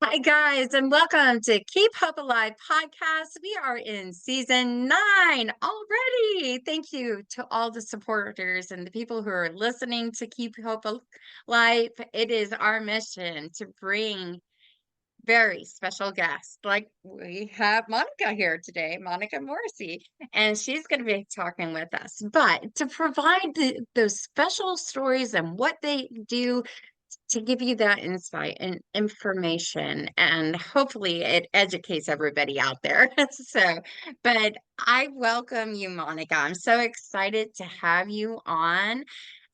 Hi, guys, and welcome to Keep Hope Alive podcast. We are in season 9 already. Thank you to all the supporters and the people who are listening to Keep Hope Alive. It is our mission to bring very special guests. Like we have Monica here today, Monica Morrissey, and she's going to be talking with us. But to provide those special stories and what they do to give you that insight and information, and hopefully it educates everybody out there. So, but I welcome you, Monica. I'm so excited to have you on.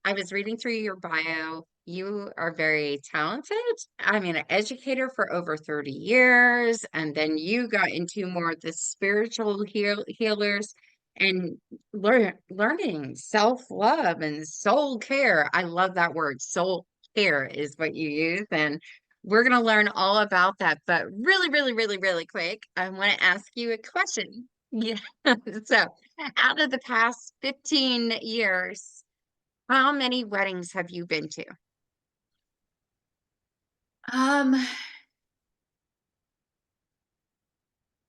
I was reading through your bio. You are very talented. I mean, an educator for over 30 years, and then you got into more of the spiritual healers and learning self-love and soul care. I love that word. Soul care is what you use, and we're going to learn all about that. But really, really, really, really quick, I want to ask you a question. Yeah. So, out of the past 15 years, how many weddings have you been to? Um,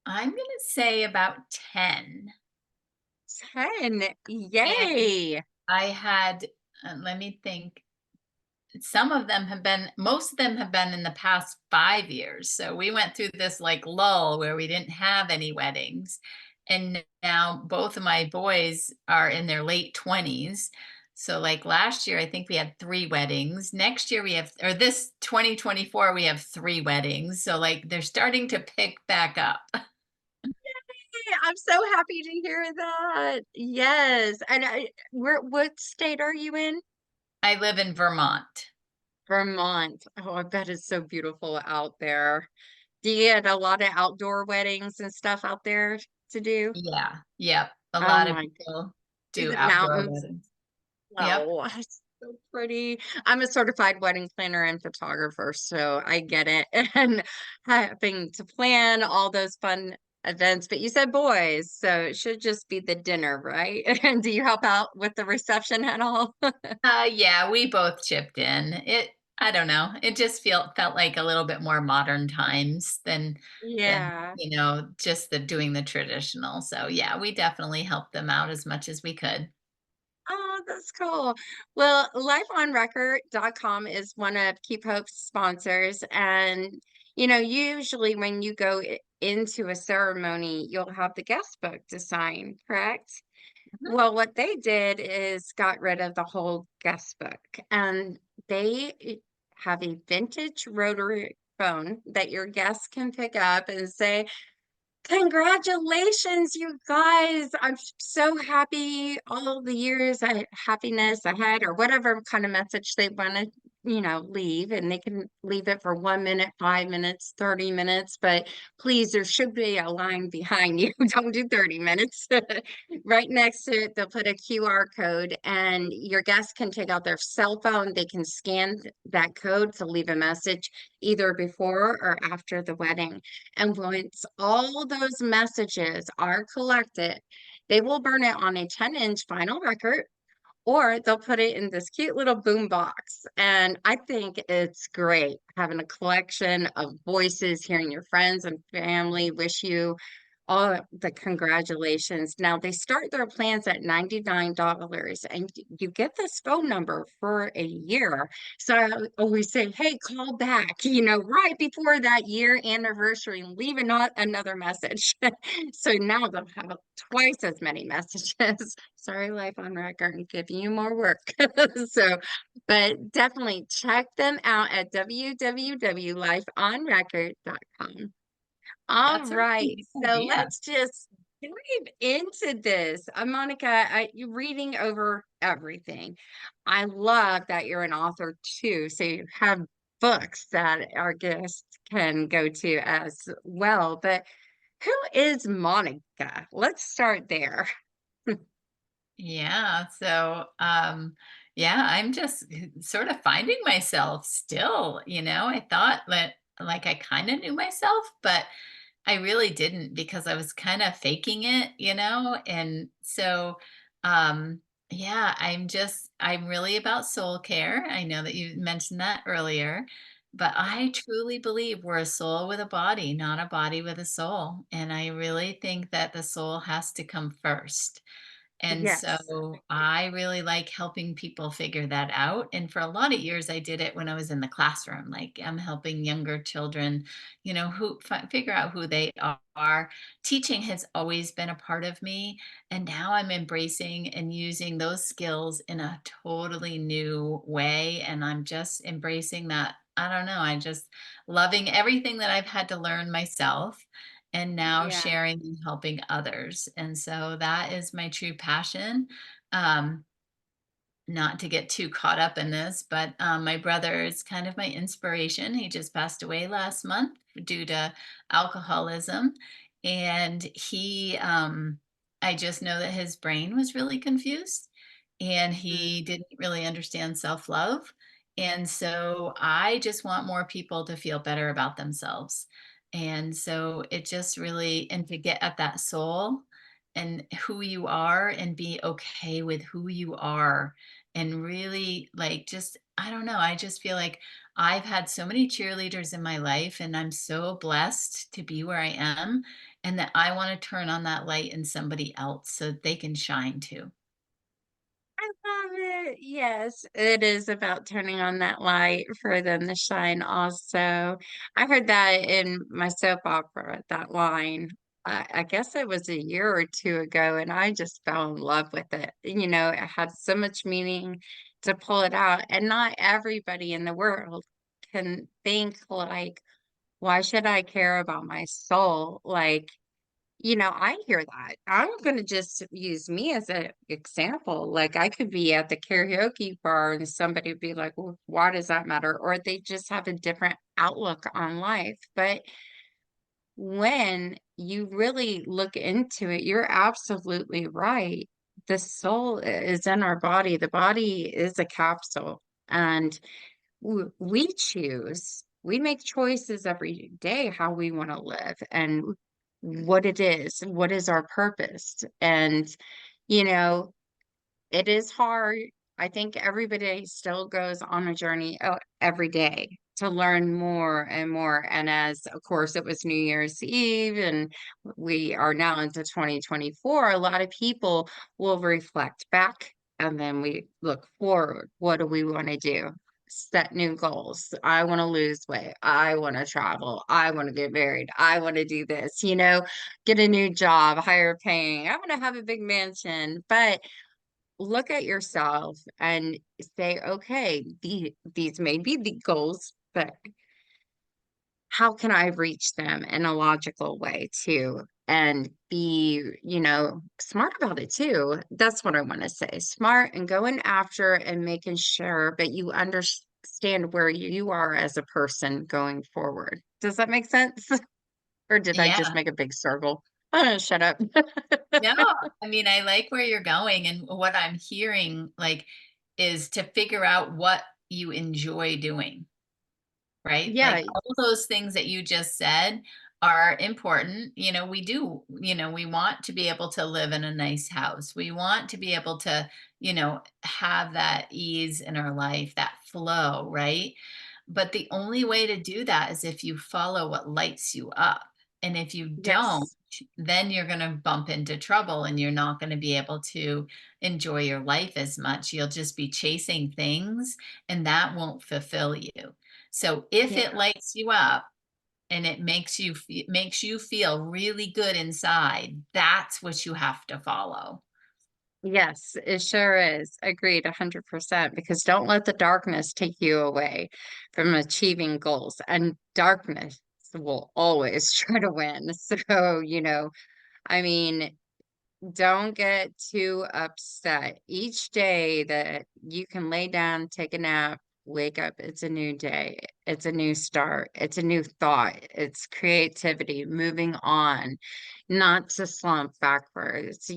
I'm gonna say about 10. 10. And Yay. I had, let me think, most of them have been in the past 5 years. So we went through this like lull where we didn't have any weddings. And now both of my boys are in their late 20s. So like last year, I think we had 3 weddings. Next year or this 2024, we have 3 weddings. So like they're starting to pick back up. Yay, I'm so happy to hear that. Yes. And what state are you in? I live in Vermont. Vermont. Oh, I bet it's so beautiful out there. Do you get a lot of outdoor weddings and stuff out there to do? Yeah. Yep. A Oh lot of my, people is do it outdoor mountains? weddings. Yep. Oh, it's so pretty. I'm a certified wedding planner and photographer, so I get it. And having to plan all those fun events. But you said boys, so it should just be the dinner, right? And do you help out with the reception at all? Yeah, we both chipped in. I don't know. It just felt like a little bit more modern times than Yeah. just the doing the traditional. So yeah, we definitely helped them out as much as we could. Oh, that's cool. Well, lifeonrecord.com is one of Keep Hope's sponsors. And, usually when you go into a ceremony, you'll have the guest book to sign, correct? Mhm. Well, what they did is got rid of the whole guest book, and they have a vintage rotary phone that your guests can pick up and say, congratulations, you guys. I'm so happy all the years of happiness ahead, or whatever kind of message they want to, leave. And they can leave it for 1 minute, 5 minutes, 30 minutes. But please, there should be a line behind you. Don't do 30 minutes. Right next to it, they'll put a QR code, and your guests can take out their cell phone. They can scan that code to leave a message either before or after the wedding. And once all those messages are collected, they will burn it on a 10-inch vinyl record, or they'll put it in this cute little boom box. And I think it's great having a collection of voices, hearing your friends and family wish you all the congratulations. Now they start their plans at $99, and you get this phone number for a year. So I always say, hey, call back, right before that year anniversary and leave another message. So now they'll have twice as many messages. Sorry, Life on Record, and giving you more work. So, but definitely check them out at www.lifeonrecord.com. All That's a really right, nice so idea. let's just dive into this. Monica, you're reading over everything. I love that you're an author too, so you have books that our guests can go to as well. But who is Monica? Let's start there. Yeah. So, yeah, I'm just sort of finding myself still, I thought that like I kind of knew myself, but I really didn't because I was kind of faking it, And so, yeah, I'm really about soul care. I know that you mentioned that earlier. But I truly believe we're a soul with a body, not a body with a soul. And I really think that the soul has to come first. And Yes. so I really like helping people figure that out. And for a lot of years, I did it when I was in the classroom. Like I'm helping younger children, who figure out who they are. Teaching has always been a part of me. And now I'm embracing and using those skills in a totally new way. And I'm just embracing that. I don't know. I just loving everything that I've had to learn myself and now Yeah. sharing and helping others. And so that is my true passion. Um, Not to get too caught up in this, but my brother is kind of my inspiration. He just passed away last month due to alcoholism. And I just know that his brain was really confused and he Mm. didn't really understand self love. And so I just want more people to feel better about themselves. And so it just really, and to get at that soul and who you are and be okay with who you are and really like just I don't know, I just feel like I've had so many cheerleaders in my life and I'm so blessed to be where I am and that I want to turn on that light in somebody else so that they can shine too. I love it. Yes, it is about turning on that light for them to shine also. I heard that in my soap opera, that line. I guess it was a year or two ago, and I just fell in love with it. It had so much meaning to pull it out, and not everybody in the world can think like, why should I care about my soul? Like, I hear that. I'm going to just use me as an example. Like, I could be at the karaoke bar and somebody would be like, well, why does that matter? Or they just have a different outlook on life. But when you really look into it, you're absolutely right. The soul is in our body, the body is a capsule. And we choose, we make choices every day how we want to live and what is our purpose. And, you know, it is hard. I think everybody still goes on a journey every day to learn more and more. And as, of course, it was New Year's Eve and we are now into 2024, a lot of people will reflect back and then we look forward. What do we want to do? Set new goals. I want to lose weight. I want to travel. I want to get married. I want to do this, get a new job, higher paying. I want to have a big mansion. But look at yourself and say, okay, these may be the goals, but how can I reach them in a logical way too? And be, smart about it too. That's what I want to say. Smart and going after and making sure, but you understand where you are as a person going forward. Does that make sense? Or did I just Yeah. make a big circle? I'm gonna shut up. No, I mean, I like where you're going and what I'm hearing like is to figure out what you enjoy doing. Right? Like Yeah, all those things that you just said are important. We want to be able to live in a nice house. We want to be able to, have that ease in our life, that flow, right? But the only way to do that is if you follow what lights you up. And if you don't, yes, then you're going to bump into trouble and you're not going to be able to enjoy your life as much. You'll just be chasing things and that won't fulfill you. So if it yeah. lights you up and it makes you feel really good inside, that's what you have to follow. Yes, it sure is. Agreed 100%. Because don't let the darkness take you away from achieving goals. And darkness will always try to win. So, I mean, don't get too upset. Each day that you can lay down, take a nap, wake up, it's a new day. It's a new start. It's a new thought. It's creativity, moving on, not to slump backwards.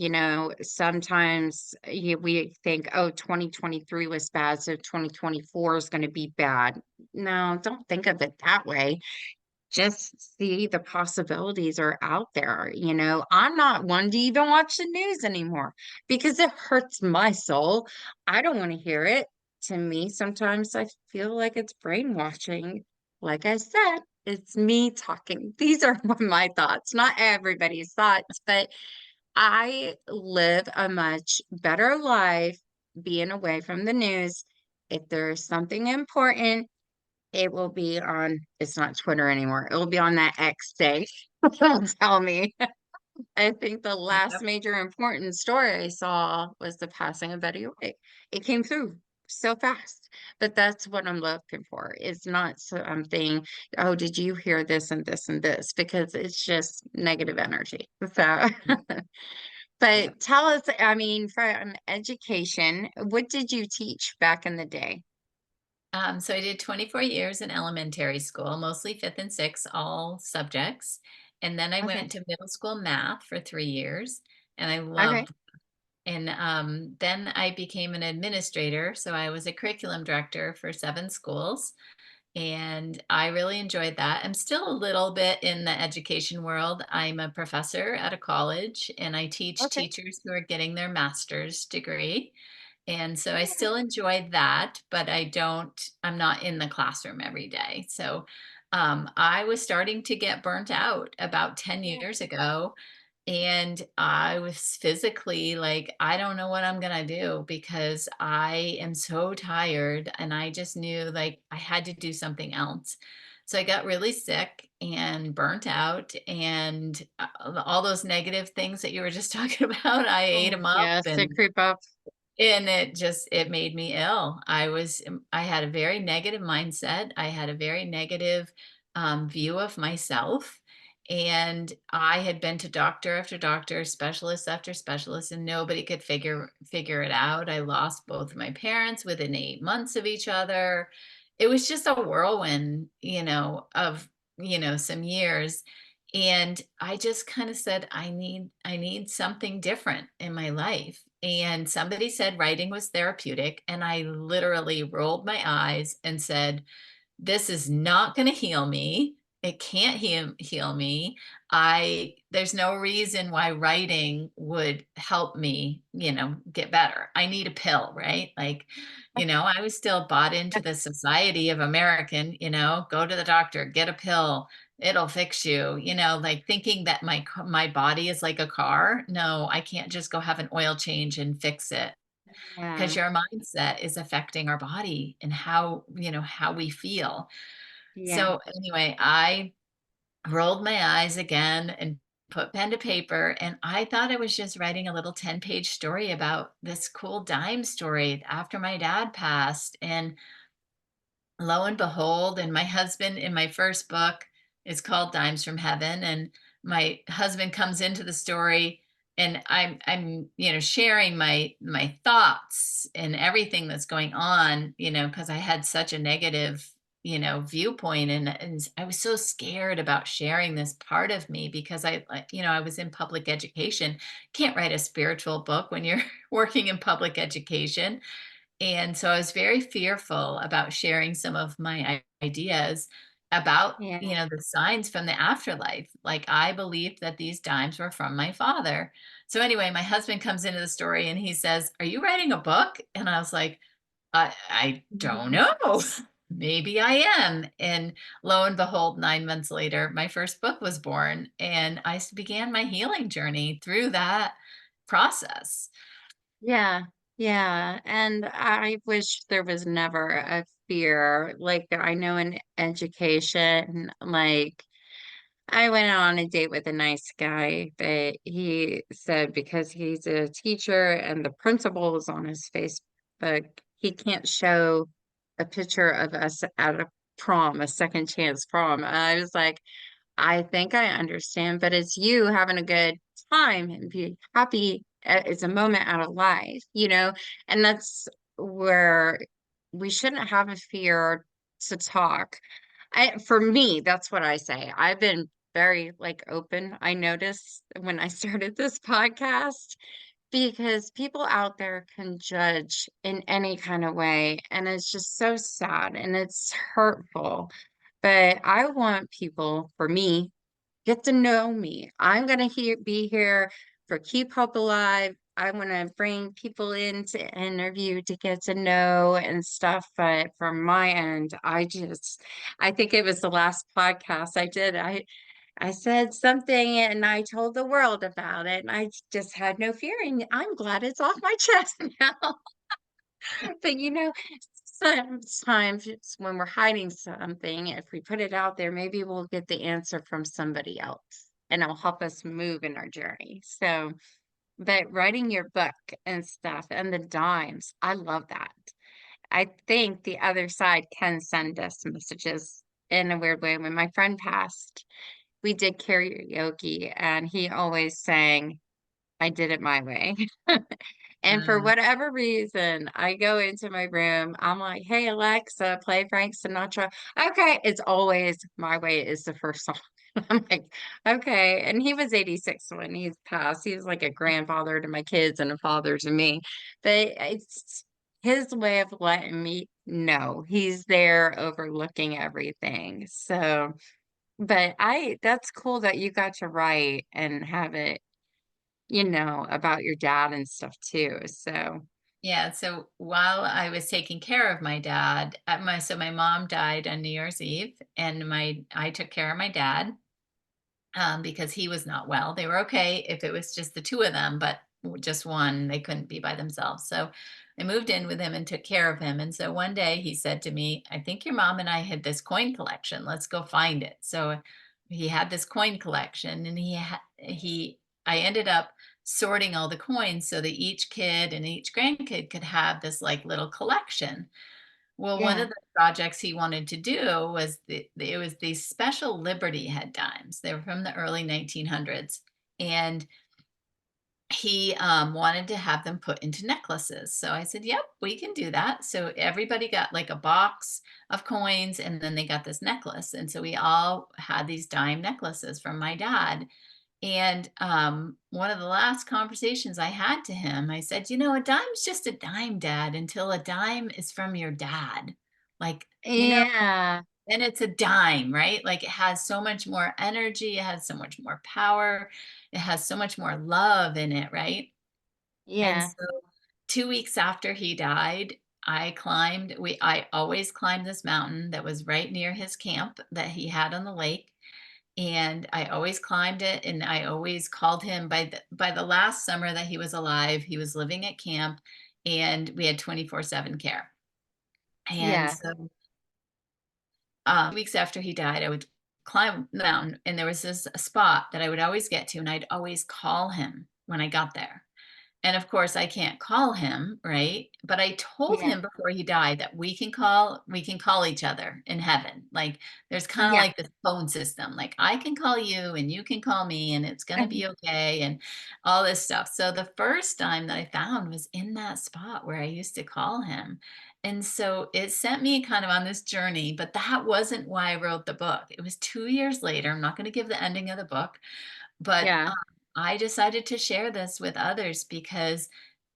Sometimes we think, oh, 2023 was bad, so 2024 is going to be bad. No, don't think of it that way. Just see the possibilities are out there. I'm not one to even watch the news anymore because it hurts my soul. I don't want to hear it. To me, sometimes I feel like it's brainwashing. like I said, it's me talking. These are my thoughts, not everybody's thoughts, but I live a much better life being away from the news. If there's something important, it will be on, it's not Twitter anymore. It will be on that X day. Don't tell me. I think the last Yep. major important story I saw was the passing of Betty White. It came through so fast, but that's what I'm looking for. It's not something, oh, did you hear this and this and this? Because it's just negative energy. So, Yep. but tell us, I mean, from education, what did you teach back in the day? So I did 24 years in elementary school, mostly fifth and sixth, all subjects. And then I Okay. went to middle school math for 3 years, and I Okay. loved. And then I became an administrator, so I was a curriculum director for 7 schools, and I really enjoyed that. I'm still a little bit in the education world. I'm a professor at a college, and I teach Okay. teachers who are getting their master's degree. And so I Yeah. still enjoy that, but I'm not in the classroom every day. So I was starting to get burnt out about 10 Yeah. years ago. And I was physically like, I don't know what I'm going to do because I am so tired. And I just knew like I had to do something else. So I got really sick and burnt out. And all those negative things that you were just talking about, I ate Oh, them up. yes, to creep up. And it made me ill. I had a very negative mindset. I had a very negative view of myself. And I had been to doctor after doctor, specialist after specialist, and nobody could figure it out. I lost both of my parents within 8 months of each other. It was just a whirlwind, of some years. And I just kind of said, I need something different in my life. And somebody said writing was therapeutic. And I literally rolled my eyes and said, this is not going to heal me. It can't heal me. There's no reason why writing would help me, get better. I need a pill, right? Like, I was still bought into the society of American, go to the doctor, get a pill, it'll fix you, like thinking that my body is like a car. No, I can't just go have an oil change and fix it because Yeah. your mindset is affecting our body and how we feel. Yeah. So anyway, I rolled my eyes again and put pen to paper, and I thought I was just writing a little 10-page story about this cool dime story after my dad passed. And lo and behold, and my husband in my first book is called Dimes from Heaven, and my husband comes into the story, and I'm sharing my thoughts and everything that's going on, because I had such a negative viewpoint, and I was so scared about sharing this part of me because I was in public education. Can't write a spiritual book when you're working in public education. And so I was very fearful about sharing some of my ideas about, Yeah. the signs from the afterlife. Like I believed that these dimes were from my father. So anyway, my husband comes into the story and he says, "Are you writing a book?" And I was like, I don't Mhm. know. Maybe I am. And lo and behold, 9 months later, my first book was born, and began my healing journey through that process. Yeah. Yeah. And I wish there was never a fear. Like I know in education, like I went on a date with a nice guy, but he said because he's a teacher and the principal is on his Facebook, he can't show a picture of us at a prom, a second chance prom. I was like, I think I understand, but it's you having a good time and be happy. It's a moment out of life, and that's where we shouldn't have a fear to talk. For me, that's what I say. I've been very like open. I noticed when I started this podcast because people out there can judge in any kind of way, and it's just so sad and it's hurtful. But I want people, for me, get to know me. I'm going to be here for Keep Hope Alive I want to bring people in to interview to get to know and stuff. But from my end, I think it was the last podcast I did. I said something and I told the world about it, and I just had no fear. And I'm glad it's off my chest now. But sometimes when we're hiding something, if we put it out there, maybe we'll get the answer from somebody else and it'll help us move in our journey. So, but writing your book and stuff and the dimes, I love that. I think the other side can send us messages in a weird way. When my friend passed, we did karaoke and he always sang, I did it my way. And for Mm. whatever reason, I go into my room, I'm like, "Hey, Alexa, play Frank Sinatra." Okay, it's always "My Way" is the first song. I'm like, "Okay." And he was 86 when he passed. He was like a grandfather to my kids and a father to me. But it's his way of letting me know he's there overlooking everything. So, but that's cool that you got to write and have it about your dad and stuff too, so Yeah, so while I was taking care of my dad, my mom died on New Year's Eve, and my I took care of my dad, because he was not well. They were okay if it was just the two of them, but just one, they couldn't be by themselves. So I moved in with him and took care of him. And so one day he said to me, I think your mom and I had this coin collection. Let's go find it. So he had this coin collection, and I ended up sorting all the coins so that each kid and each grandkid could have this like little collection. Well, one yeah, of the projects he wanted to do was it was these special Liberty head dimes. They were from the early 1900s, and he wanted to have them put into necklaces. So I said, "Yep, we can do that." So everybody got like a box of coins, and then they got this necklace, and so we all had these dime necklaces from my dad. And one of the last conversations I had to him, I said, a dime's just a dime, Dad, until a dime is from your dad. Like, yeah, then it's a dime, right? Like it has so much more energy, it has so much more power, it has so much more love in it, right? And yeah, so 2 weeks after he died, I always climbed this mountain that was right near his camp that he had on the lake, and I always climbed it, and I always called him by the last summer that he was alive. He was living at camp, and we had 24/7 care. And yeah, so, weeks after he died, I would climb the mountain, and there was this spot that I would always get to, and I'd always call him when I got there. And of course, I can't call him, right? But I told yeah, him before he died that we can call each other in heaven. Like there's kind of yeah, like this phone system. Like I can call you and you can call me and it's going to be okay and all this stuff. So the first time that I found was in that spot where I used to call him. And so it sent me kind of on this journey, but that wasn't why I wrote the book. It was 2 years later. I'm not going to give the ending of the book, but, yeah, I decided to share this with others because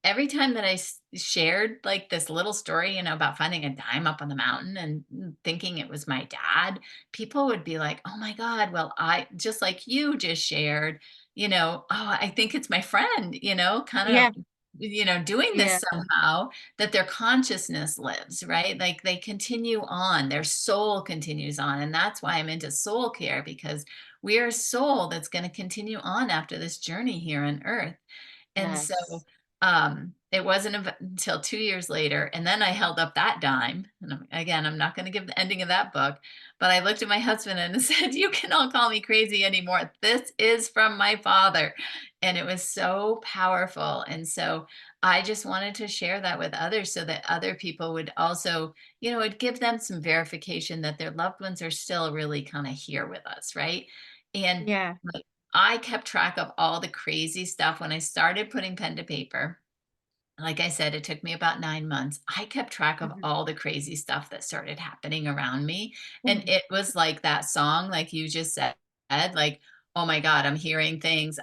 every time that shared like this little story, about finding a dime up on the mountain and thinking it was my dad, people would be like, "Oh my God, well, I just like you just shared, oh, I think it's my friend, kind of, yeah, doing yeah, this somehow that their consciousness lives, right? Like they continue on, their soul continues on. And that's why I'm into soul care because we are a soul that's going to continue on after this journey here on earth. And so yes, it wasn't until 2 years later, and then I held up that dime. And again, I'm not going to give the ending of that book, but I looked at my husband and said, "You cannot call me crazy anymore. This is from my father." And it was so powerful. And so I just wanted to share that with others so that other people would also, it'd give them some verification that their loved ones are still really kind of here with us, right? And yeah, like, I kept track of all the crazy stuff when I started putting pen to paper. Like I said, it took me about 9 months. I kept track of mhm, all the crazy stuff that started happening around me, and mhm, it was like that song, like you just said, like, "Oh my god, I'm hearing things.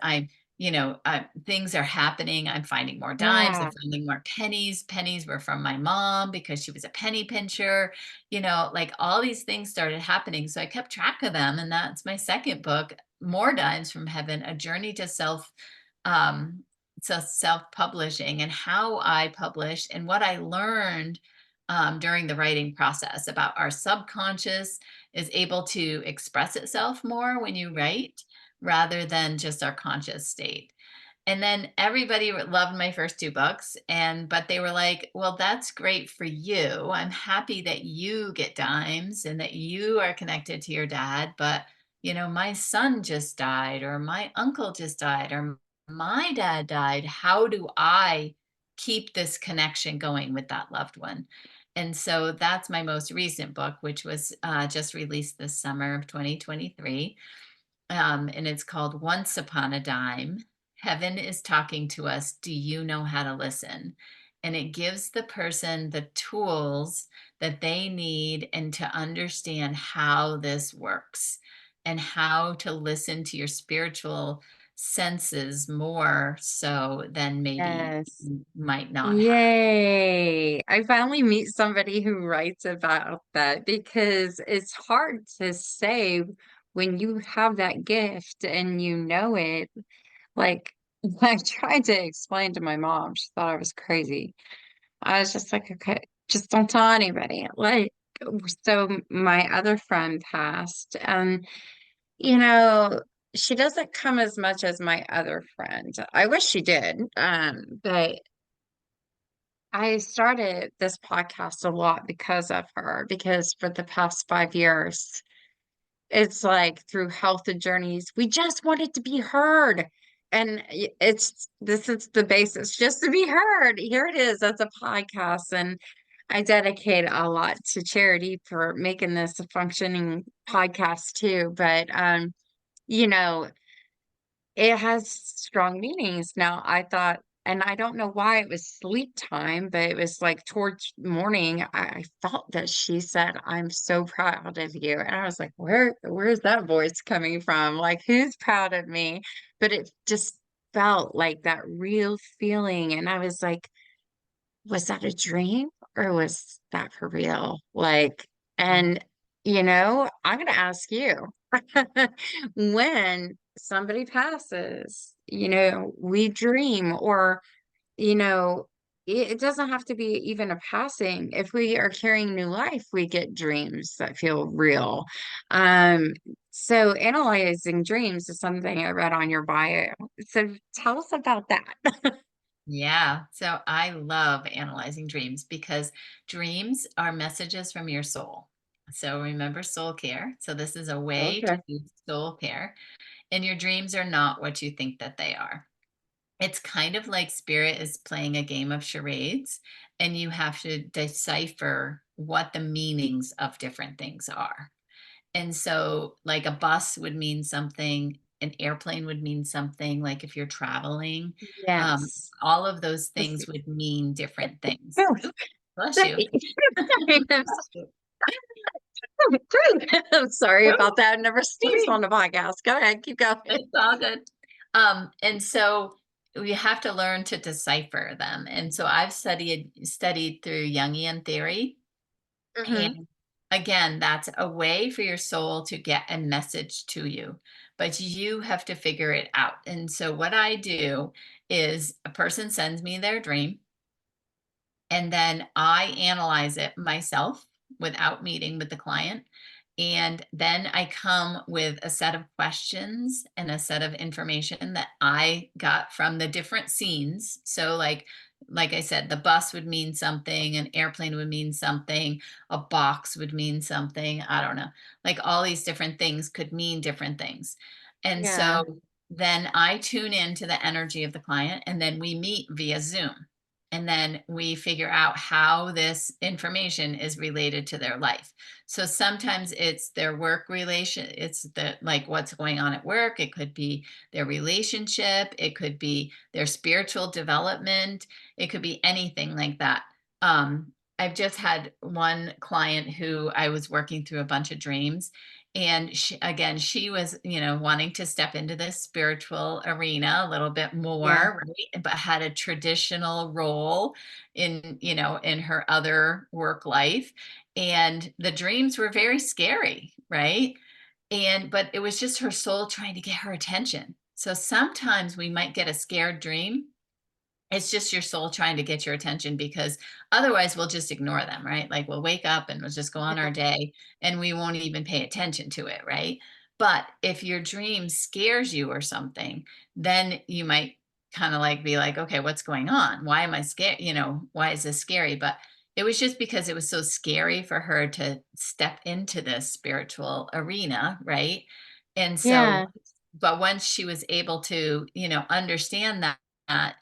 Things are happening. I'm finding more dimes. I'm yeah, finding more pennies. Pennies were from my mom because she was a penny pincher." Like all these things started happening, so I kept track of them, and that's my second book, More Dimes from Heaven: A Journey to Self, um, so self-publishing and how I published and what I learned during the writing process about our subconscious is able to express itself more when you write rather than just our conscious state. And then everybody loved my first two books, and but they were like, well, that's great for you. I'm happy that you get dimes and that you are connected to your dad, but my son just died, or my uncle just died, or my dad died. How do I keep this connection going with that loved one? And so that's my most recent book, which was just released this summer of 2023. And it's called Once Upon a Dime. Heaven is talking to us. Do you know how to listen? And it gives the person the tools that they need and to understand how this works and how to listen to your spiritual senses more so than maybe Yes. you might not have. Yay. I finally meet somebody who writes about that because it's hard to say when you have that gift and you know it. Like, I tried to explain to my mom, she thought I was crazy. I was just like, okay, just don't tell anybody. Like, so my other friend passed, and you know, she doesn't come as much as my other friend. I wish she did. But I started this podcast a lot because of her, because for the past 5 years, it's like through health and journeys, we just wanted to be heard. And this is the basis, just to be heard. Here it is as a podcast. And I dedicate a lot to charity for making this a functioning podcast too. But you know, it has strong meanings. Now, I thought, and I don't know why it was sleep time, but it was like towards morning. I felt that she said, "I'm so proud of you." And I was like, where's that voice coming from? Like, who's proud of me? But it just felt like that real feeling. And I was like, was that a dream or was that for real? Like, and I'm gonna ask you, when somebody passes, we dream, or, you know, it doesn't have to be even a passing. If we are carrying new life, we get dreams that feel real. Um, so analyzing dreams is something I read on your bio. So tell us about that. Yeah. So I love analyzing dreams because dreams are messages from your soul. So remember soul care. So this is a way to Okay. do soul care. And your dreams are not what you think that they are. It's kind of like spirit is playing a game of charades, and you have to decipher what the meanings of different things are. And so, like a bus would mean something, an airplane would mean something, like if you're traveling, um, Yes. all of those things would mean different things. Bless you. Bless you. I'm sorry Woo, about that. I never sneezed sorry. on the podcast. Go ahead, keep going. It's all good. And so we have to learn to decipher them. And so I've studied through Jungian theory. Hmm. And again, that's a way for your soul to get a message to you, but you have to figure it out. And so what I do is a person sends me their dream, and then I analyze it myself without meeting with the client. And then I come with a set of questions and a set of information that I got from the different scenes. So like I said, the bus would mean something, an airplane would mean something, a box would mean something. I don't know. Like all these different things could mean different things. And Yeah. so then I tune into the energy of the client, and then we meet via Zoom. And then we figure out how this information is related to their life. So sometimes it's their work relation, it's the like what's going on at work, it could be their relationship, it could be their spiritual development, it could be anything like that. I've just had one client who I was working through a bunch of dreams, and she was wanting to step into this spiritual arena a little bit Yeah. more, right, but had a traditional role in her other work life, and the dreams were very scary, right? But it was just her soul trying to get her attention. So sometimes we might get a scared dream, It's just your soul trying to get your attention, because otherwise we'll just ignore them, right? Like we'll wake up and we'll just go on Yeah. our day and we won't even pay attention to it, right? But if your dream scares you or something, then you might kind of like be like, okay, what's going on? Why am I scared? Why is this scary? But it was just because it was so scary for her to step into this spiritual arena, right? And so, Yeah. but once she was able to, understand that,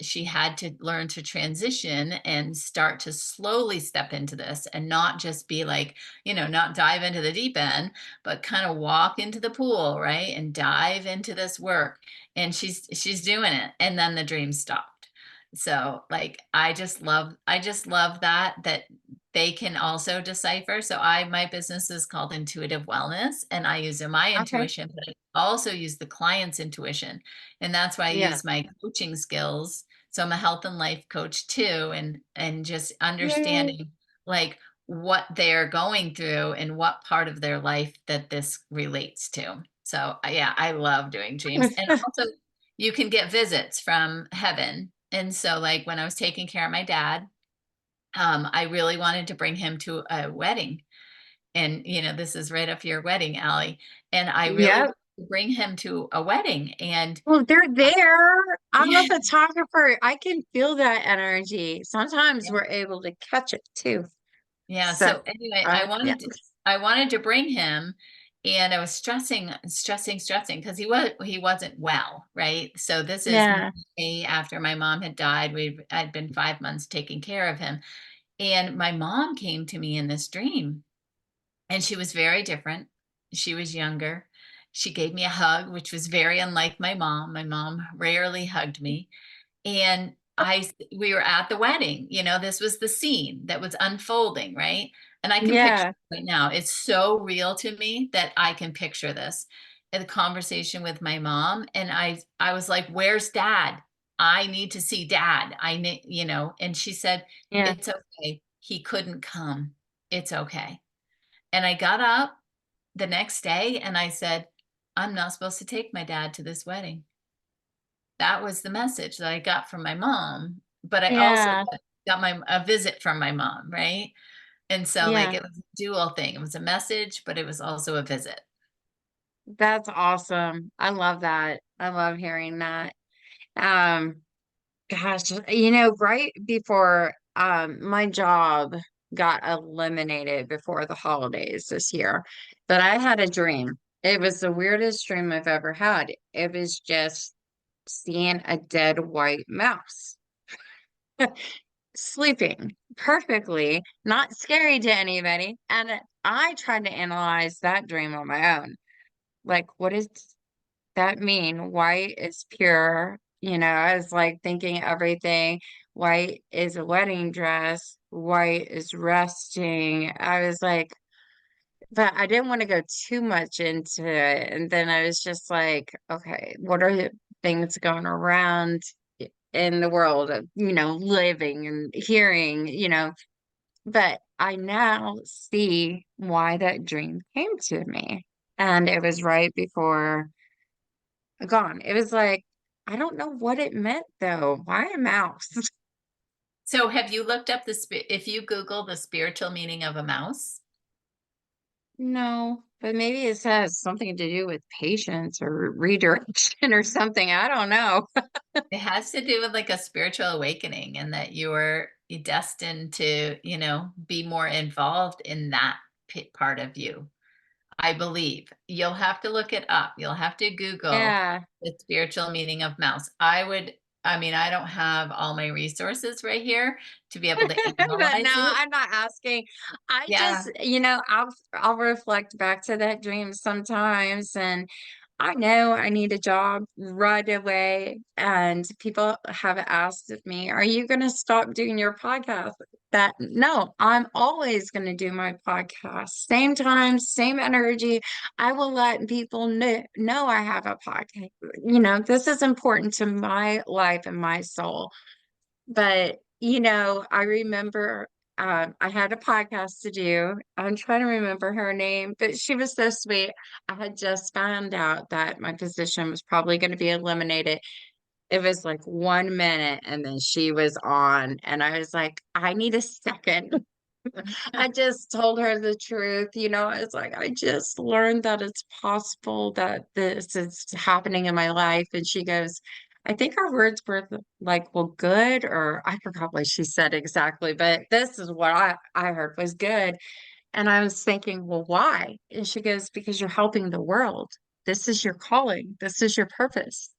she had to learn to transition and start to slowly step into this and not just be like, not dive into the deep end, but kind of walk into the pool, right? And dive into this work. And she's doing it. And then the dream stopped. So like I just love that they can also decipher. So my business is called Intuitive Wellness, and I use my Okay. intuition, but I also use the client's intuition. And that's why I Yeah. use my coaching skills. So I'm a health and life coach too, and just Yay. understanding like what they're going through and what part of their life that this relates to. So yeah, I love doing dreams. And also you can get visits from heaven. And so like when I was taking care of my dad, I really wanted to bring him to a wedding. And this is right up your wedding alley. And I really Yep. wanted to bring him to a wedding. And Well, they're there. I'm a yeah, photographer. I can feel that energy. Sometimes yeah. we're able to catch it too. Yeah. So, So anyway, yeah. I wanted to bring him, and I was stressing because he wasn't well, right? So this is Yeah. May after my mom had died. I'd been 5 months taking care of him. And my mom came to me in this dream, and she was very different. She was younger. She gave me a hug, which was very unlike my mom. My mom rarely hugged me. And we were at the wedding, this was the scene that was unfolding, right? And I can picture Yeah. it right now. It's so real to me that I can picture this in the conversation with my mom. And I was like, where's dad? I need to see dad. I need, and she said, Yeah. it's okay. He couldn't come. It's okay. And I got up the next day and I said, I'm not supposed to take my dad to this wedding. That was the message that I got from my mom, but I also Yeah. got my a visit from my mom, right? And so like Yeah. it was a dual thing. It was a message, but it was also a visit. That's awesome. I love that. I love hearing that. Um, Gosh, right before my job got eliminated before the holidays this year, but I had a dream. It was the weirdest dream I've ever had. It was just seeing a dead white mouse sleeping perfectly, not scary to anybody. And I tried to analyze that dream on my own. Like, what does that mean? White is pure. I was like thinking everything. White is a wedding dress. White is resting. I was like, but I didn't want to go too much into it. And then I was just like, okay, what are the things going around in the world of, living and hearing, but I now see why that dream came to me. And it was right before gone. It was like, I don't know what it meant though. Why a mouse? So have you looked up if you Google the spiritual meaning of a mouse? No, but maybe it has something to do with patience or redirection or something. I don't know. It has to do with like a spiritual awakening, and that you're destined to, be more involved in that part of you. I believe. You'll have to look it up. You'll have to Google Yeah. the spiritual meaning of mouse. I mean, I don't have all my resources right here to be able to But no, analyze it. I'm not asking. I Yeah. just, I'll reflect back to that dream sometimes and I know I need a job right away. And people have asked of me, are you going to stop doing your podcast? That no, I'm always going to do my podcast. Same time, same energy. I will let people know I have a podcast. This is important to my life and my soul. But, I remember I had a podcast to do. I'm trying to remember her name, but she was so sweet. I had just found out that my position was probably going to be eliminated. It was like 1 minute and then she was on, and I was like, I need a second. I just told her the truth. It's like, I just learned that it's possible that this is happening in my life. And she goes, I think our words were like, well, good, or I forgot what she said exactly, but this is what I heard was good. And I was thinking, well, why? And she goes, because you're helping the world. This is your calling. This is your purpose.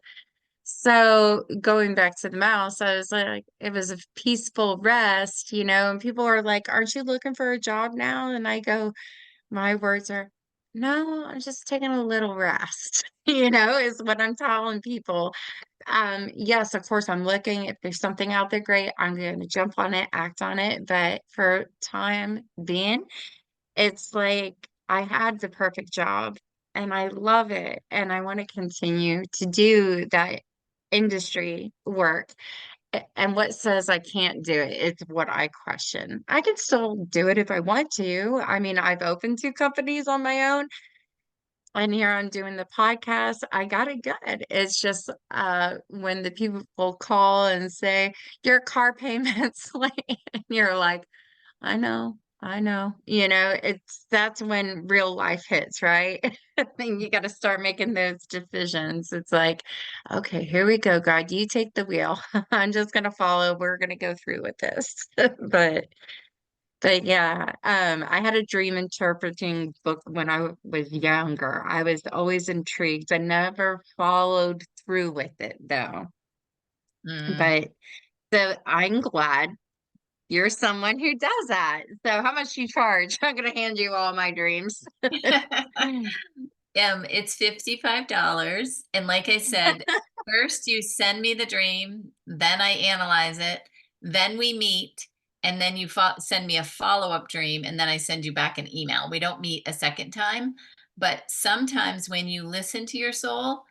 So going back to the mouse, I was like, it was a peaceful rest, and people are like, aren't you looking for a job now? And I go, my words are, no, I'm just taking a little rest, is what I'm telling people. Yes, of course, I'm looking. If there's something out there great, I'm going to jump on it, act on it. But for time being, it's like I had the perfect job and I love it. And I want to continue to do that industry work. And what says I can't do it is what I question. I can still do it if I want to. I mean, I've opened 2 companies on my own, and here I'm doing the podcast. I got it good. It's just when the people will call and say, your car payment's late, and you're like, I know, I know. That's when real life hits, right? Then you got to start making those decisions. It's like, okay, here we go, God, you take the wheel. I'm just gonna follow. We're gonna go through with this. But but yeah, I had a dream interpreting book when I was younger. I was always intrigued. I never followed through with it though. Mm. But so I'm glad you're someone who does that. So how much you charge? I'm gonna hand you all my dreams. It's $55. And like I said, first you send me the dream, then I analyze it, then we meet, and then you send me a follow-up dream, and then I send you back an email. We don't meet a second time, but sometimes when you listen to your soul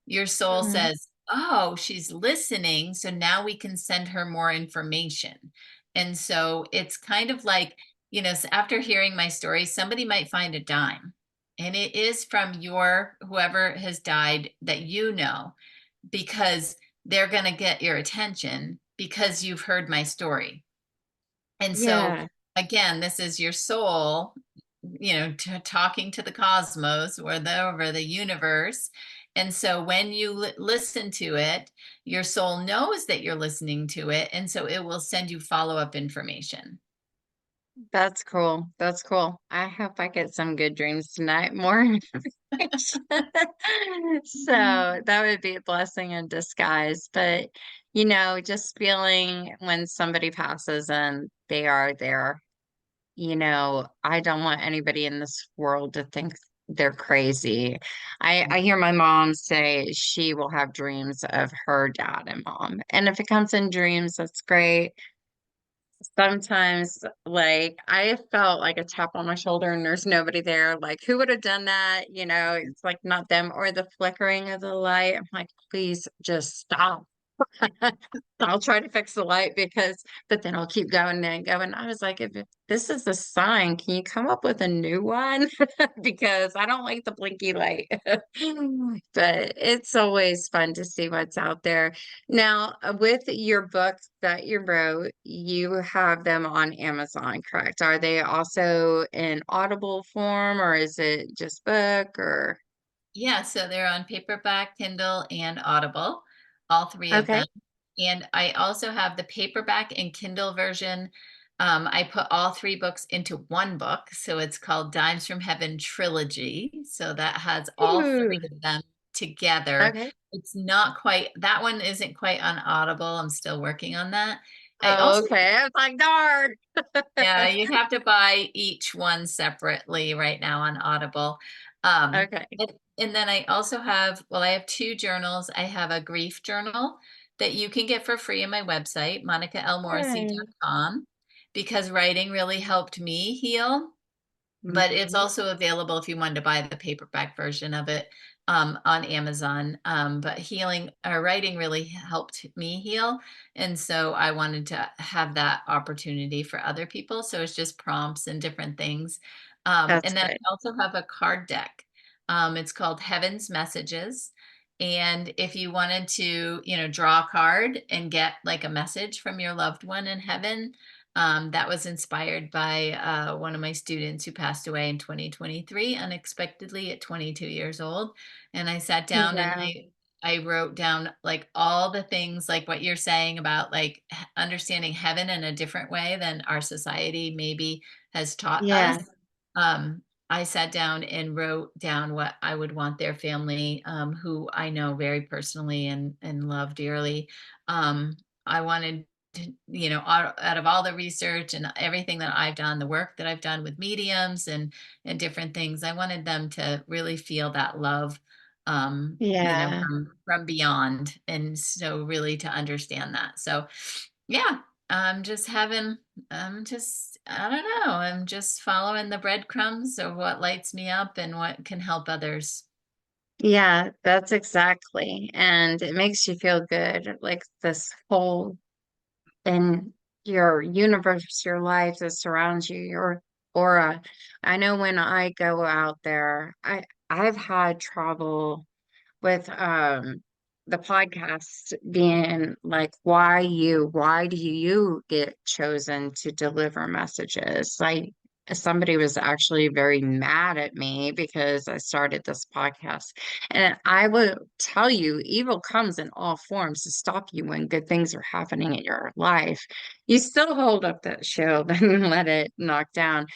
Mhm. says, oh, she's listening, so now we can send her more information. And so it's kind of like, after hearing my story, somebody might find a dime, and it is from your whoever has died that because they're going to get your attention because you've heard my story. And so Yeah, again, this is your soul, talking to the cosmos or the universe. And so when you listen to it, your soul knows that you're listening to it, and so it will send you follow-up information. that's cool. That's cool. I hope I get some good dreams tonight. More information. So that would be a blessing in disguise. But just feeling when somebody passes and they are there, I don't want anybody in this world to think they're crazy. I hear my mom say she will have dreams of her dad and mom. And if it comes in dreams, that's great. Sometimes, like, I felt like a tap on my shoulder and there's nobody there. Like, who would have done that? It's like not them, or the flickering of the light. I'm like, please just stop. I'll try to fix the light but then I'll keep going and going. I was like, if this is a sign, can you come up with a new one? Because I don't like the blinky light. But it's always fun to see what's out there. Now, with your books that you wrote, you have them on Amazon, correct? Are they also in Audible form, or is it just book or? Yeah, so they're on paperback, Kindle, and Audible, all three of Okay. them. And I also have the paperback and Kindle version. I put all three books into one book. So it's called Dimes from Heaven Trilogy. So that has all three Ooh, of them together. okay. It's not quite, that one isn't quite on Audible. I'm still working on that. I Oh, also okay. I was like, darn. Yeah, you'd have to buy each one separately right now on Audible. Okay. And then I also have, well, I have two journals. I have a grief journal that you can get for free on my website, Hey. monicaelmorrissey.com, because writing really helped me heal. But it's Mhm. also available if you wanted to buy the paperback version of it on Amazon. But healing or writing really helped me heal. And so I wanted to have that opportunity for other people. So it's just prompts and different things. That's And then good. I also have a card deck. It's called Heaven's Messages. And if you wanted to, draw a card and get like a message from your loved one in heaven, that was inspired by one of my students who passed away in 2023 unexpectedly at 22 years old. And I sat down and Yeah. I wrote down like all the things like what you're saying about like understanding heaven in a different way than our society maybe has taught us. Yeah. um, I sat down and wrote down what I would want their family, who I know very personally and love dearly. I wanted to, out of all the research and everything that I've done, the work that I've done with mediums and different things, I wanted them to really feel that love, Yeah. from beyond, and so really to understand that. So, yeah, I'm just having I don't know, I'm just following the breadcrumbs of what lights me up and what can help others. Yeah, that's exactly. And it makes you feel good. Like this whole in your universe, your life that surrounds you, your aura. I know when I go out there, I've had trouble with the podcast being like, why do you get chosen to deliver messages? Like somebody was actually very mad at me because I started this podcast. And I will tell you, evil comes in all forms to stop you when good things are happening in your life. You still hold up that shield and let it knock down.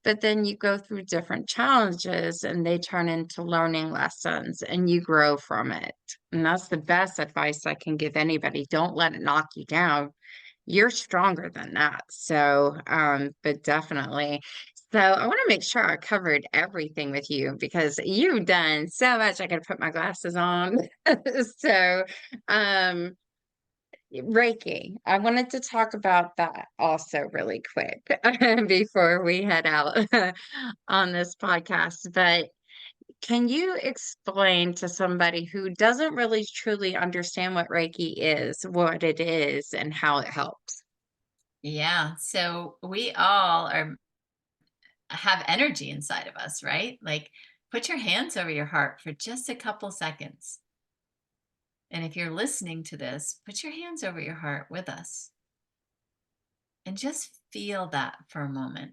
But then you go through different challenges and they turn into learning lessons and you grow from it. And that's the best advice I can give anybody. Don't let it knock you down. You're stronger than that. So, but definitely. So I want to make sure I covered everything with you because you've done so much. I got to put my glasses on. So, um, Reiki. I wanted to talk about that also really quick before we head out on this podcast. But can you explain to somebody who doesn't really truly understand what Reiki is, what it is, and how it helps? Yeah, so we all are have energy inside of us, right? Like put your hands over your heart for just a couple seconds. And if you're listening to this, put your hands over your heart with us and just feel that for a moment.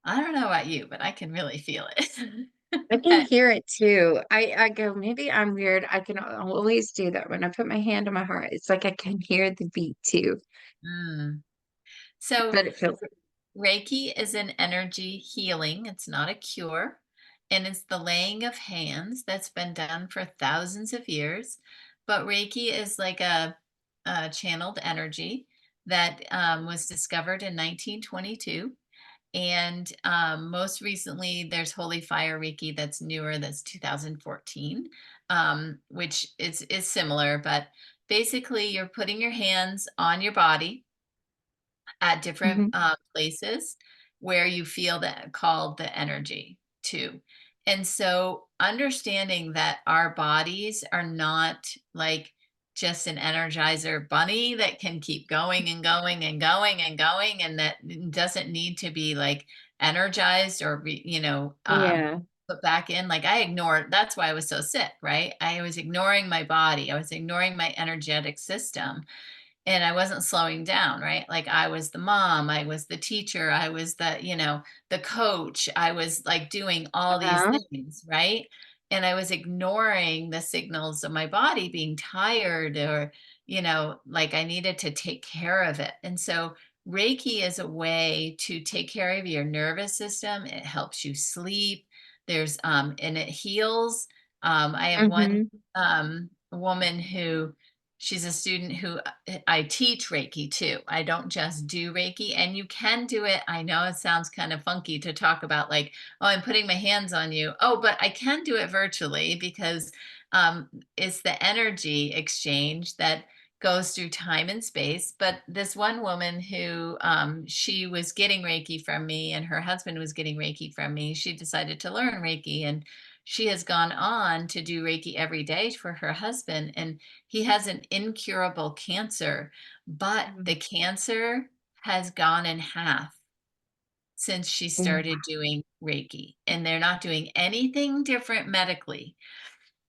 I don't know about you, but I can really feel it. I can hear it too. I go, maybe I'm weird. I can always do that when I put my hand on my heart. It's like I can hear the beat too, Mm. So but it feels Reiki is an energy healing. It's not a cure. And it's the laying of hands that's been done for thousands of years. But Reiki is like a channeled energy that was discovered in 1922. And most recently, there's Holy Fire Reiki that's newer, that's 2014, which is similar. But basically, you're putting your hands on your body at different Mhm. places where you feel that called the energy too. And so understanding that our bodies are not like just an energizer bunny that can keep going and going and going and going, and that doesn't need to be like energized or Yeah. put back in. Like I ignored, that's why I was so sick, right? I was ignoring my body, I was ignoring my energetic system, and I wasn't slowing down, right? Like I was the mom, I was the teacher, I was the coach, I was like doing all these Uh-huh. things, right? And I was ignoring the signals of my body being tired, or, like I needed to take care of it. And so Reiki is a way to take care of your nervous system. It helps you sleep. And it heals. I have one Hmm. woman who she's a student who I teach Reiki too. I don't just do Reiki, and you can do it. I know it sounds kind of funky to talk about, like, oh, I'm putting my hands on you. Oh, but I can do it virtually because it's the energy exchange that goes through time and space. But this one woman who she was getting Reiki from me, and her husband was getting Reiki from me, she decided to learn Reiki, and she has gone on to do Reiki every day for her husband. And he has an incurable cancer, but the cancer has gone in half. since she Yeah. started doing Reiki, and they're not doing anything different medically.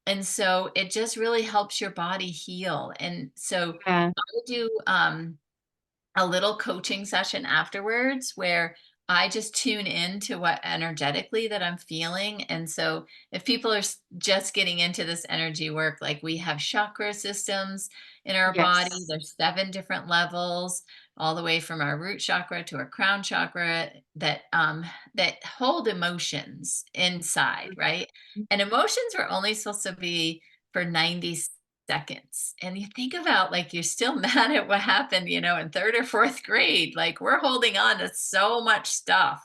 And so it just really helps your body heal. And so Yeah. I do a little coaching session afterwards where I just tune in to what energetically that I'm feeling. And so if people are just getting into this energy work, like we have chakra systems in our body, Yes. there's 7 different levels, all the way from our root chakra to our crown chakra that hold emotions inside, right? And emotions are only supposed to be for 90 seconds. And you think about like you're still mad at what happened, in third or fourth grade. Like we're holding on to so much stuff.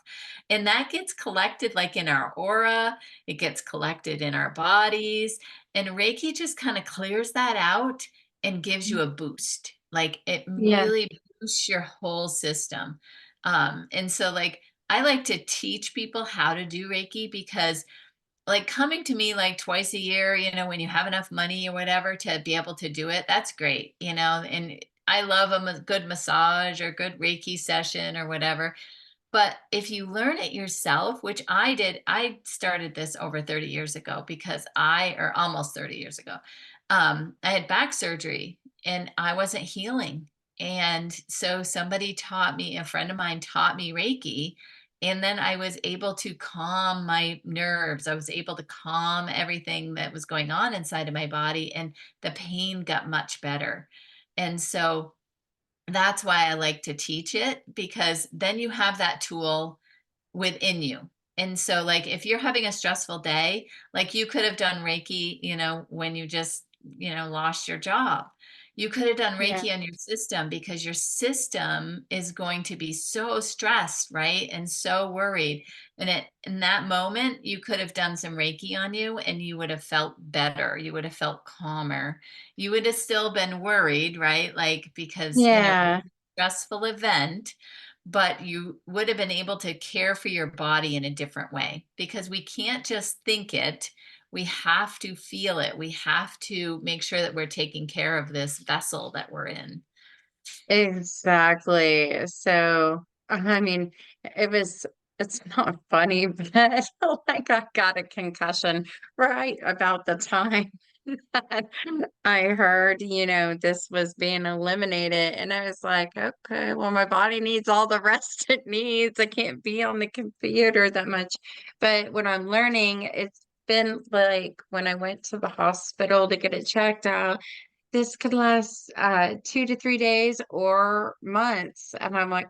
And that gets collected like in our aura, it gets collected in our bodies. And Reiki just kind of clears that out and gives you a boost. Like it Yeah. really boosts your whole system. And so like I like to teach people how to do Reiki because like coming to me like twice a year, when you have enough money or whatever to be able to do it, that's great, and I love a good massage or good Reiki session or whatever. But if you learn it yourself, which I did, I started this over 30 years ago or almost 30 years ago, I had back surgery and I wasn't healing. And so a friend of mine taught me Reiki. And then I was able to calm my nerves. I was able to calm everything that was going on inside of my body, and the pain got much better. And so that's why I like to teach it, because then you have that tool within you. And so, like, if you're having a stressful day, like you could have done Reiki, when you just, lost your job. You could have done Yeah. Reiki on your system because your system is going to be so stressed, right? And so worried. And in that moment, you could have done some Reiki on you and you would have felt better. You would have felt calmer. You would have still been worried, right? Like, because, Yeah. stressful event, but you would have been able to care for your body in a different way, because we can't just think it. We have to feel it. We have to make sure that we're taking care of this vessel that we're in. Exactly. So, I mean, it's not funny, but like I got a concussion right about the time that I heard, this was being eliminated. And I was like, okay, well, my body needs all the rest it needs. I can't be on the computer that much. But what I'm learning, it's been like when I went to the hospital to get it checked out, this could last 2 to 3 days or months. And I'm like,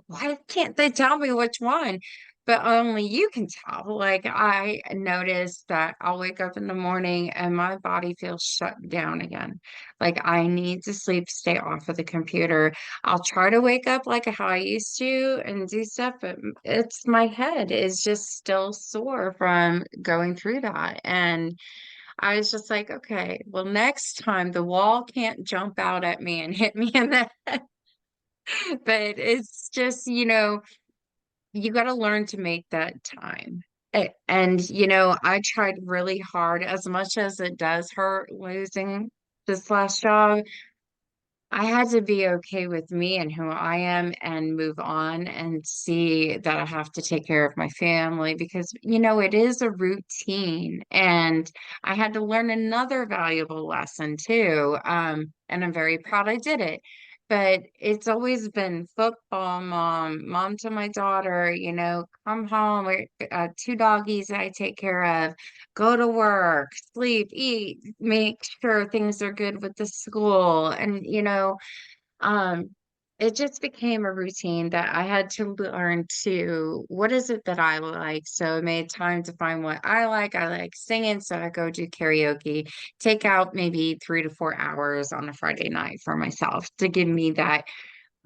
why can't they tell me which one? But only you can tell. Like, I noticed that I'll wake up in the morning and my body feels shut down again. Like, I need to sleep, stay off of the computer. I'll try to wake up like how I used to and do stuff, but it's my head is just still sore from going through that. And I was just like, okay, well, next time the wall can't jump out at me and hit me in the head. But it's just, you got to learn to make that time. And, I tried really hard, as much as it does hurt losing this last job. I had to be okay with me and who I am and move on and see that I have to take care of my family because, it is a routine. And I had to learn another valuable lesson too. And I'm very proud I did it. But it's always been football, mom to my daughter, come home, two doggies I take care of, go to work, sleep, eat, make sure things are good with the school. And, um, it just became a routine that I had to learn to what is it that I like. So I made time to find what I like. I like singing, so I go do karaoke, take out maybe 3 to 4 hours on a Friday night for myself to give me that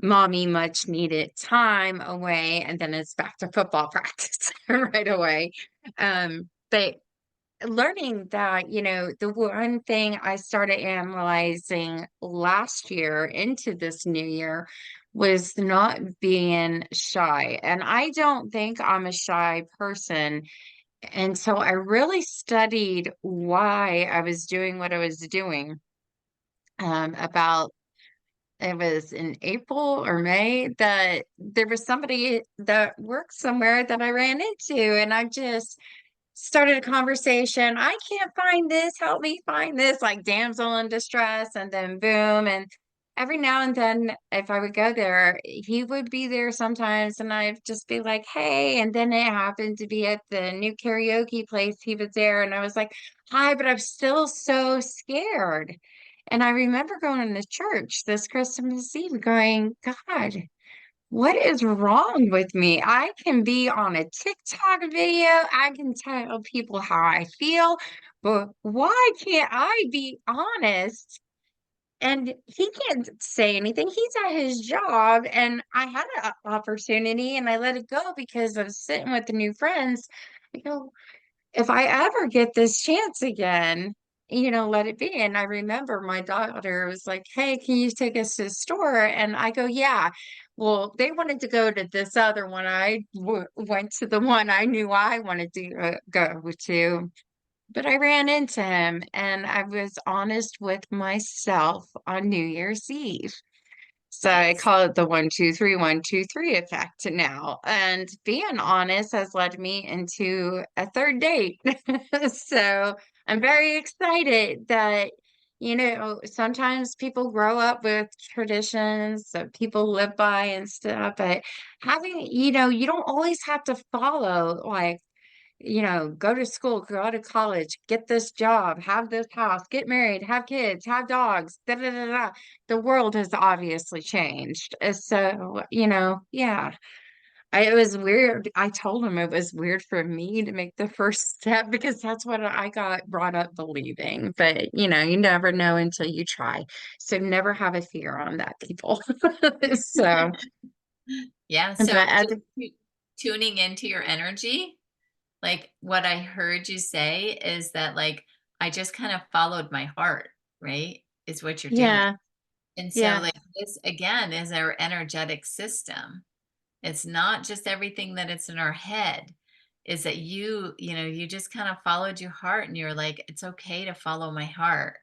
mommy much needed time away. And then it's back to football practice right away. But learning that, the one thing I started analyzing last year into this new year was not being shy. And I don't think I'm a shy person. And so I really studied why I was doing what I was doing, about it was in April or May that there was somebody that worked somewhere that I ran into, and I just started a conversation. I can't find this. Help me find this, like damsel in distress. And then boom. And every now and then, if I would go there, he would be there sometimes. And I'd just be like, hey. And then it happened to be at the new karaoke place. He was there. And I was like, hi, but I'm still so scared. And I remember going to church this Christmas Eve going, God, what is wrong with me? I can be on a TikTok video. I can tell people how I feel, but why can't I be honest? And he can't say anything. He's at his job, and I had an opportunity and I let it go because I was sitting with the new friends. I go, if I ever get this chance again, let it be. And I remember my daughter was like, hey, can you take us to the store? And I go, yeah. Well, they wanted to go to this other one. I went to the one I knew I wanted to go to. But I ran into him and I was honest with myself on New Year's Eve. So I Nice. call it the 1, 2, 3, 1, 2, 3 effect now. And being honest has led me into a third date. So I'm very excited that, sometimes people grow up with traditions that people live by and stuff, but you don't always have to follow like go to school, go to college, get this job, have this house, get married, have kids, have dogs, da da da da. The world has obviously changed. So, yeah. It was weird. I told him it was weird for me to make the first step because that's what I got brought up believing. But, you never know until you try. So never have a fear on that, people. So, Yeah. but So just tuning into your energy, like what I heard you say is that like I just kind of followed my heart, right? Is what you're doing. yeah, And so yeah, like this again is our energetic system. It's not just everything that it's in our head. Is that you just kind of followed your heart and you're like, it's okay to follow my heart.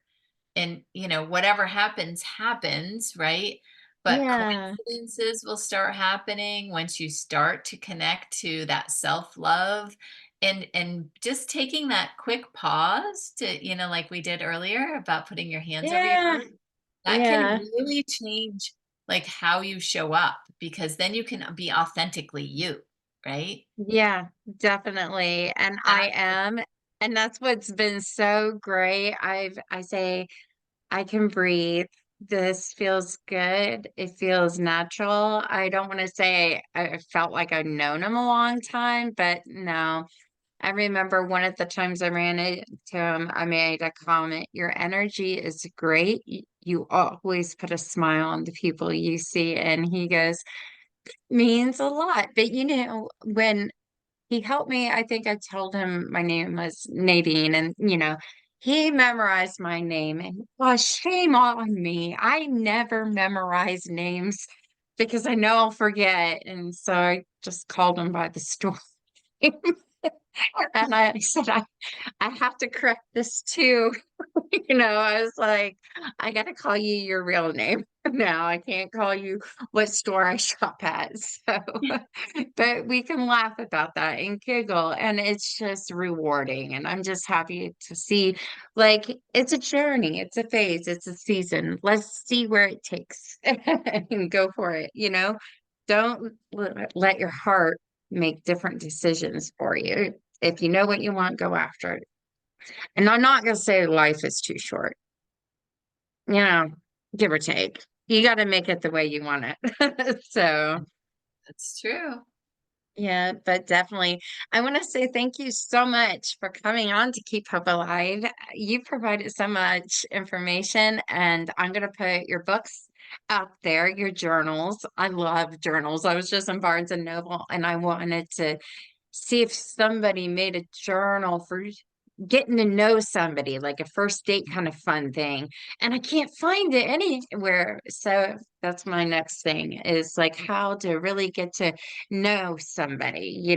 And whatever happens happens, right? But yeah, coincidences will start happening once you start to connect to that self-love, and just taking that quick pause to like we did earlier about putting your hands over your yeah, heart. That can yeah. really change like how you show up, because then you can be authentically you, right? Yeah, definitely. And I That's am. And that's what's been so great. I say I can breathe. This feels good. It feels natural. I don't want to say I felt like I've known him a long time, but no. I remember one of the times I ran into him, I made a comment, your energy is great. You always put a smile on the people you see. And he goes, means a lot. But when he helped me. I think I told him my name was Nadine, and he memorized my name. And shame on me. I never memorize names because I know I'll forget. And so I just called him by the store. And I said, I have to correct this too. I was like, I got to call you your real name now. I can't call you what store I shop at. So, but we can laugh about that and giggle, and it's just rewarding. And I'm just happy to see, like, it's a journey, it's a phase, it's a season. Let's see where it takes and go for it. Don't let your heart make different decisions for you. If you know what you want, go after it. And I'm not going to say life is too short, you know, give or take. You got to make it the way you want it. So, that's true. yeah, but definitely, I want to say thank you so much for coming on to Keep Hope Alive. You provided so much information, and I'm going to put your books out there, your journals. I love journals. I was just in Barnes and Noble, and I wanted to see if somebody made a journal for getting to know somebody, like a first date kind of fun thing. And I can't find it anywhere. So that's my next thing is like how to really get to know somebody.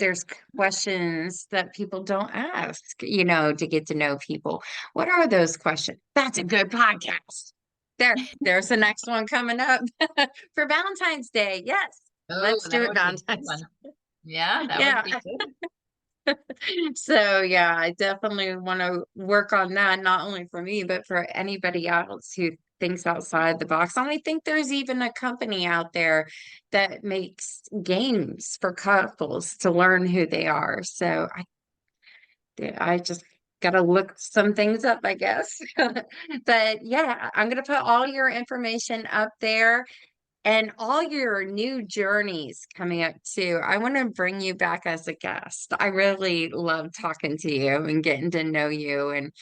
There's questions that people don't ask, to get to know people. What are those questions? That's a good podcast. There's the next one coming up for Valentine's Day. Yes, Oh, let's do that it would be a good Valentine's. one. Yeah, that would Yeah. be good. So yeah, I definitely want to work on that, not only for me, but for anybody else who thinks outside the box. And I think there's even a company out there that makes games for couples to learn who they are. So I just gotta look some things up, I guess. But yeah, I'm gonna put all your information up there and all your new journeys coming up too. I want to bring you back as a guest. I really love talking to you and getting to know you and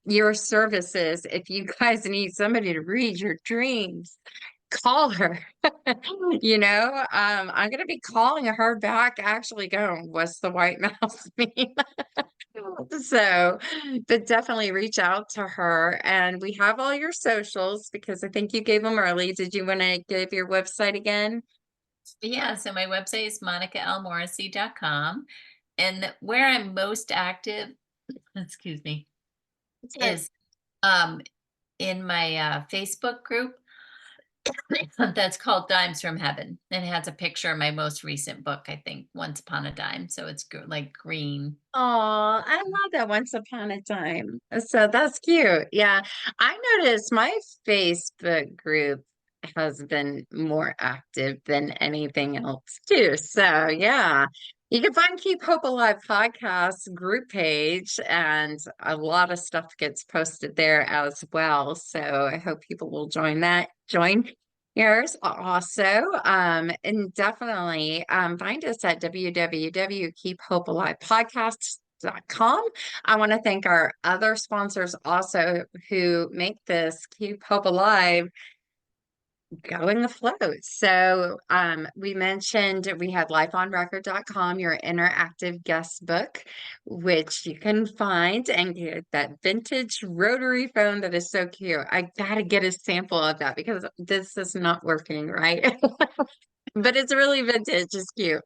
your services. If you guys need somebody to read your dreams, call her. I'm going to be calling her back, actually going, what's the white mouse mean? So, but definitely reach out to her. And we have all your socials because I think you gave them early. Did you want to give your website again? Yeah, so my website is monicalmorrissey.com. And where I'm most active, excuse me, Sure. is in my Facebook group that's called Dimes from Heaven. And it has a picture of my most recent book, I think, Once Upon a Dime. So it's like green. Oh, I love that Once Upon a Time. So that's cute. Yeah. I noticed my Facebook group has been more active than anything else too. So yeah. You can find Keep Hope Alive podcast group page and a lot of stuff gets posted there as well. So I hope people will join yours also. And definitely find us at www.keephopealivepodcasts.com. I want to thank our other sponsors also who make this Keep Hope Alive going afloat. So we mentioned we had lifeonrecord.com, your interactive guest book, which you can find and get that vintage rotary phone that is so cute. I gotta get a sample of that because this is not working, right? But it's really vintage, it's cute.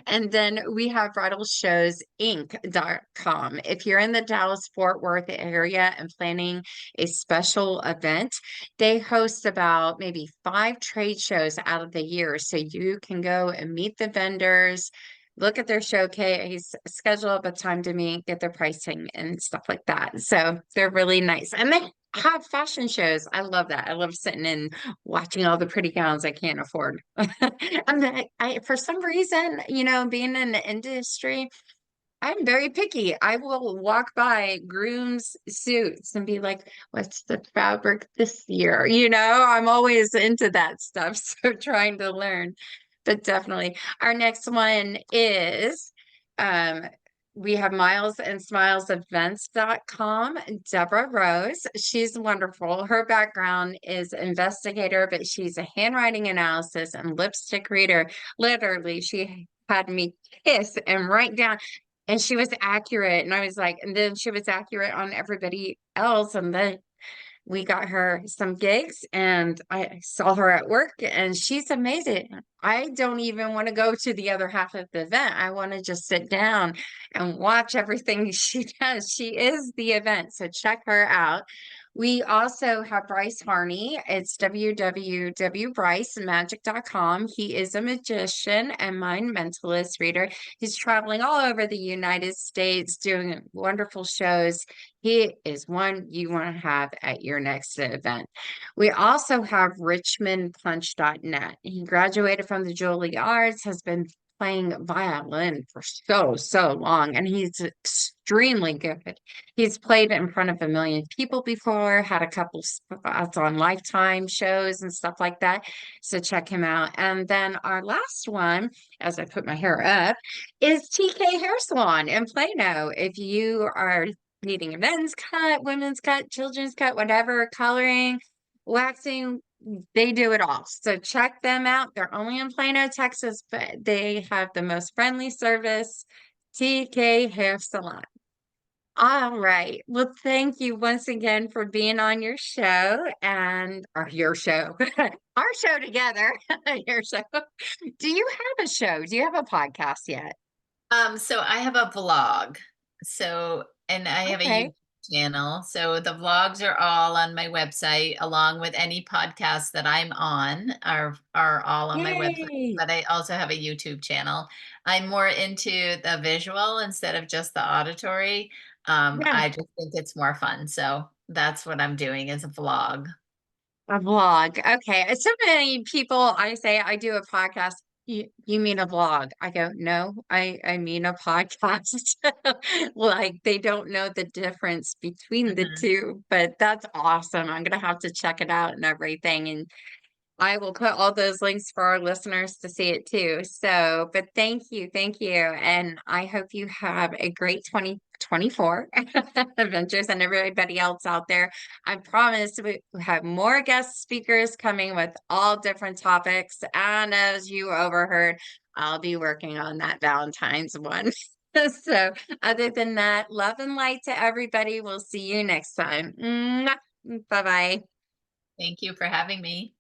And then we have bridalshowsinc.com. If you're in the Dallas Fort Worth area and planning a special event, they host about maybe 5 trade shows out of the year. So you can go and meet the vendors, look at their showcase, schedule up a time to meet, get their pricing and stuff like that. So they're really nice. And they have fashion shows. I love that. I love sitting and watching all the pretty gowns I can't afford. For some reason, being in the industry, I'm very picky. I will walk by grooms' suits and be like, what's the fabric this year? I'm always into that stuff. So trying to learn, but definitely. Our next one is um, we have milesandSmilesEvents.com. Deborah Rose. She's wonderful. Her background is investigator, but she's a handwriting analysis and lipstick reader. Literally, she had me kiss and write down and she was accurate. And I was like, and then she was accurate on everybody else. And then we got her some gigs and I saw her at work and she's amazing. I don't even want to go to the other half of the event. I want to just sit down and watch everything she does. She is the event. So check her out. We also have Bryce Harney. It's www.brycemagic.com. He is a magician and mind mentalist reader. He's traveling all over the United States doing wonderful shows. He is one you want to have at your next event. We also have richmondpunch.net. He graduated from the Juilliard, has been playing violin for so long, and he's extremely good. He's played in front of 1 million people before, had a couple spots on Lifetime shows and stuff like that. So check him out. And then our last one, as I put my hair up, is TK Hair Salon in Plano. If you are needing a men's cut, women's cut, children's cut, whatever, coloring, waxing, they do it all. So check them out. They're only in Plano, Texas, but they have the most friendly service. TK Hair Salon. All right. Well, thank you once again for being on your show and or your show, our show together. Your show. Do you have a show? Do you have a podcast yet? So I have a vlog. And I have a Okay. channel. So the vlogs are all on my website, along with any podcasts that I'm on are all on my website. Yay! But I also have a YouTube channel. I'm more into the visual instead of just the auditory. Yeah. I just think it's more fun. So that's what I'm doing is a vlog. A vlog. Okay. So many people I say I do a podcast. You mean a vlog? I go, no, I mean a podcast. Like they don't know the difference between the Mhm. two, but that's awesome. I'm gonna have to check it out and everything. And I will put all those links for our listeners to see it too. So, but thank you. And I hope you have a great 2024 adventures and everybody else out there. I promise we have more guest speakers coming with all different topics. And as you overheard, I'll be working on that Valentine's one. So, other than that, love and light to everybody. We'll see you next time. Bye bye. Thank you for having me.